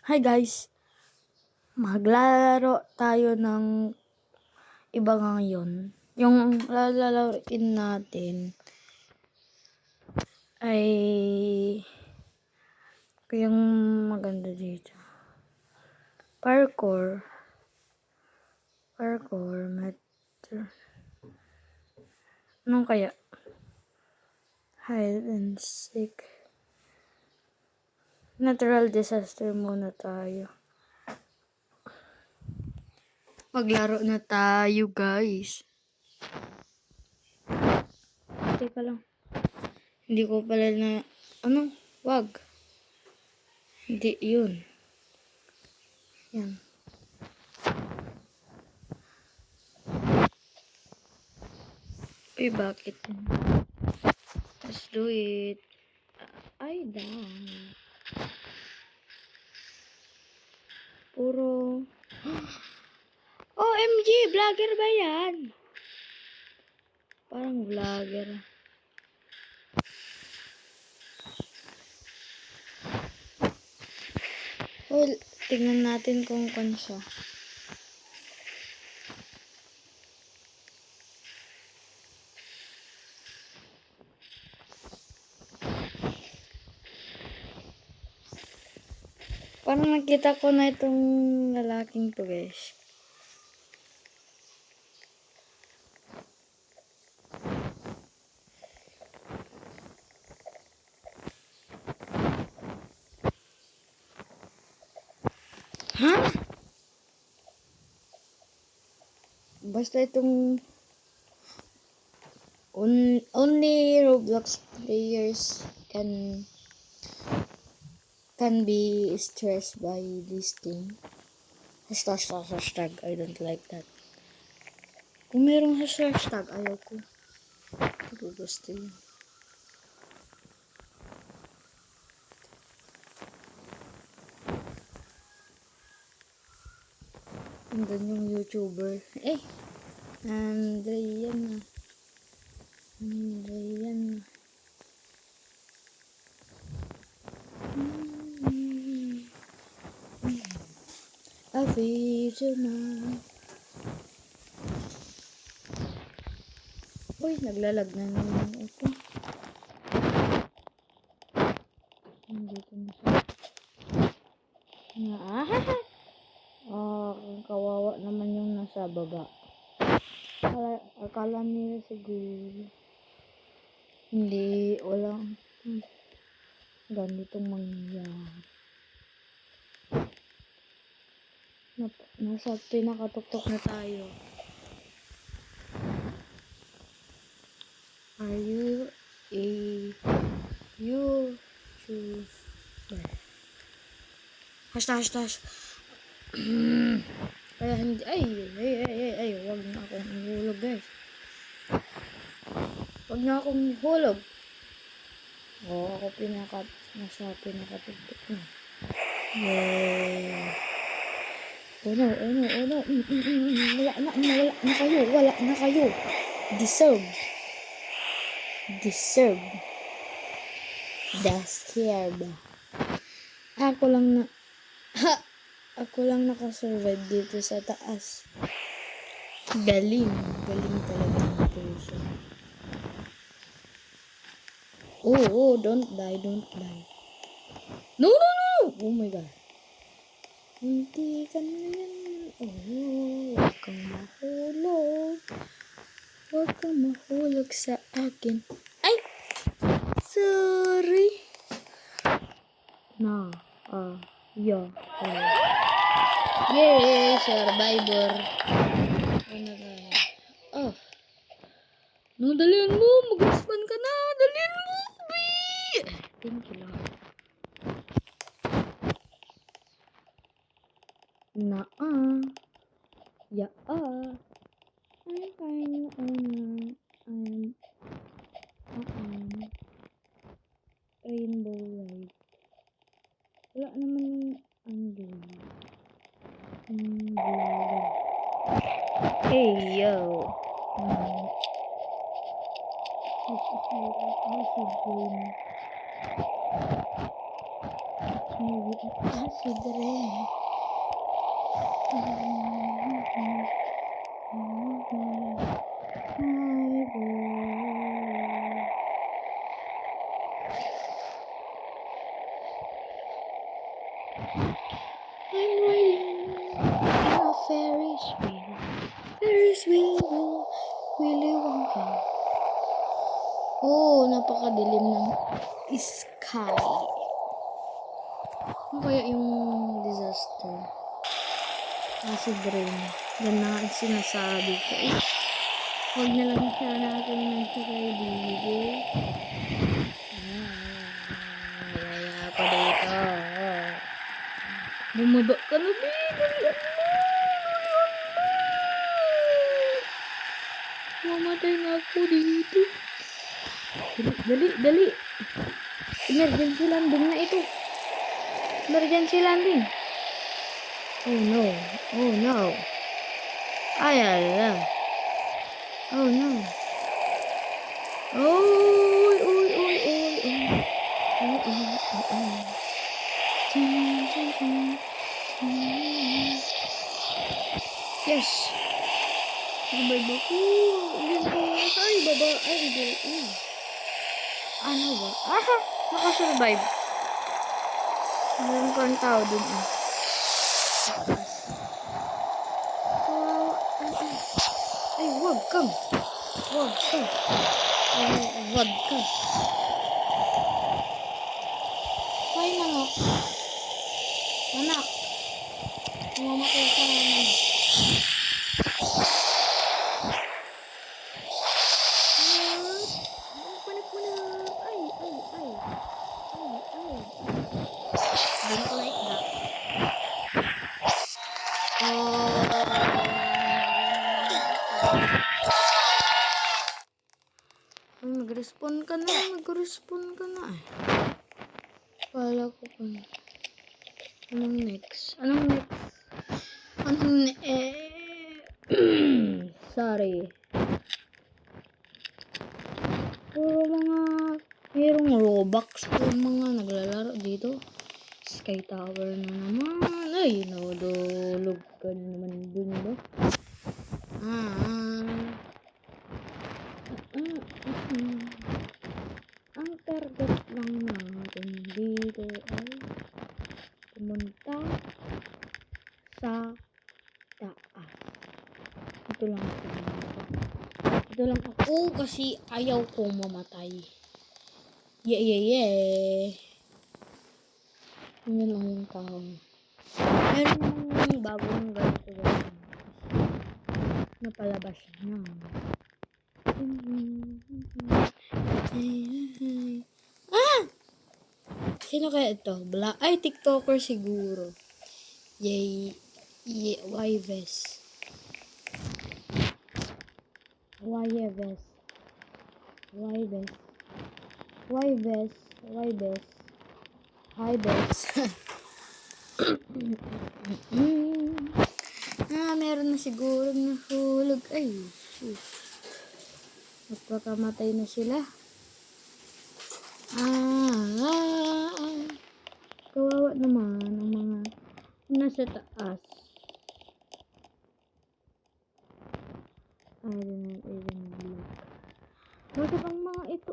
Hi guys! Maglalaro tayo ng iba ngayon. Yung lalalaroin natin ay yung maganda dito. Parkour, anong kaya? Hide and seek. Natural disaster muna tayo. Maglaro na tayo, guys. Teka lang. Hindi ko pala na... Wag. Hindi yun. Yan. Uy, bakit? Let's do it. Ay, dang. Puro... OMG! Vlogger ba yan? Parang vlogger. Well, tingnan natin kung kan siya. Parang nakita ko na itong lalaking to, guys. Ha? Basta itong only Roblox players can be stressed by this thing. Hashtag. I don't like that. Kung merong hashtag, ayaw ko. Gusto yun. Andun yung YouTuber. Andreyan na. A video na. Uy, naglalag na naman ito. Nandito na siya. Kawawa naman yung nasa baba. Akala nila siguro hindi, walang ganitong mangyayari. Nasa pinakatuktok na tayo. Are you a YouTuber? Hashtag. Kaya hindi, wag na akong ihulog, guys. Wag na akong ihulog. Ako nasa pinakatuktok na. Yay. Oh no. Wala na kayo. Deserve. The scared. Ako lang nakasurvive dito sa taas. Galing talaga ng person. Oh, don't die. No. Oh my god. Hindi ka na yan. Huwag kang mahulog sa akin. Ay! Sorry. Yay! Survivor. No, dalihan mo. Mag-respawn ka na. Dalihan mo. Thank you, Lord. I'm fine. Rainbow ride. Wala naman yung hey, yo. Acid rain. I'm riding in a Ferris wheel. Ferris wheel, Willy Wonka. Oh, napakadilim ng sky. Ano kaya yung disaster? Acid rain. Yan na ang sinasabi ko. Huwag na lang sana akong nagkakaibigan. Wala pa dito. Bumaba ka na, baby. Mamatay na ako dito. Dali. Emergency landing na ito. Emergency landing. Oh no. Ay. Oh no. Oy. Yes. Baba ko. Ay, baba. Ay, ano ba? Nakasurvive. Meron pa ang tao dun. Ay, wag ka. Ay, anak. Mamatay ka naman. Panik mo na. Ay. Don't like that. Nag-respawn ka na. Kala ko pa. Anong next? Sorry. Puro mayroong Robux po mga naglalaro dito. Sky Tower na naman. Ay, nadulog ka na naman dun ba? Ang target lang natin dito ay pumunta sa taas. Ito lang ako kasi ayaw kong mamatay. Yeah. Yun lang yung tao. Meron yung bagong ganito. Napalabas na. Sino kaya ito? Ay, TikToker siguro. Yay. Yves. Hi, Bes. Meron na siguro nahulog. Ay, shit. Magpakamatay na sila. Kawawa naman ang mga nasa taas. I don't even look. Bakit ang mga ito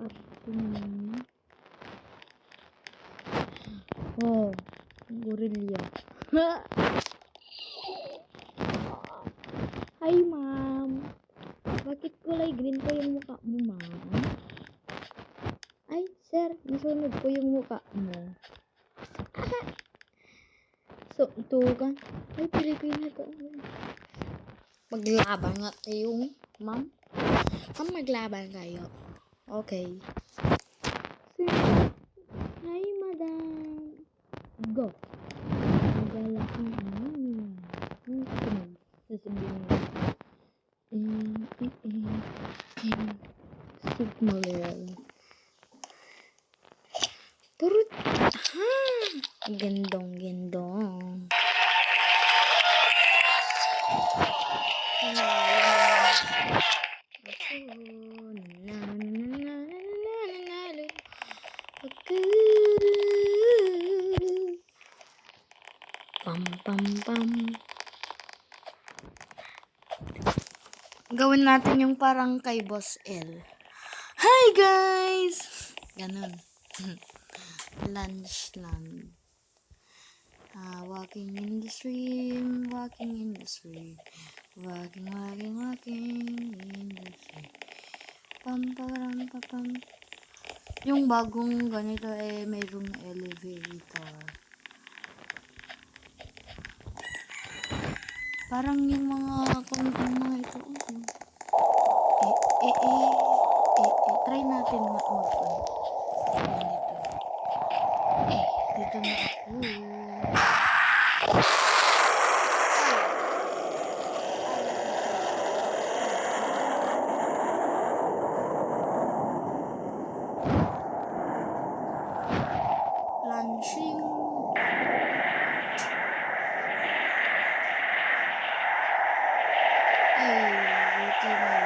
at gorilla. Hi, ma'am. Bakit kulay green ko yung mukha mo, ma'am? Ay, sir, nasunod ko yung mukha mo. So, ito ka. Ay, Pilipina to. Maglaban nga kayo, ma'am. Maglaban kayo. Okay. Sir, hi, madam. Go. Magala ka. Sasabihin mo. Sigma girl. Turut. Gendong. Pam, pam, pam. Gawin natin yung parang kay Boss L. Hi guys! Ganun. Lunch lang. Walking in the stream, walking in the stream. Walking, walking, walking in the stream. Pam, pam, pam, pam. Yung bagong ganito mayroong elevator. Parang yung mga ito. Try natin mag-on. Ganito. Dito na ako. Launching. Buti na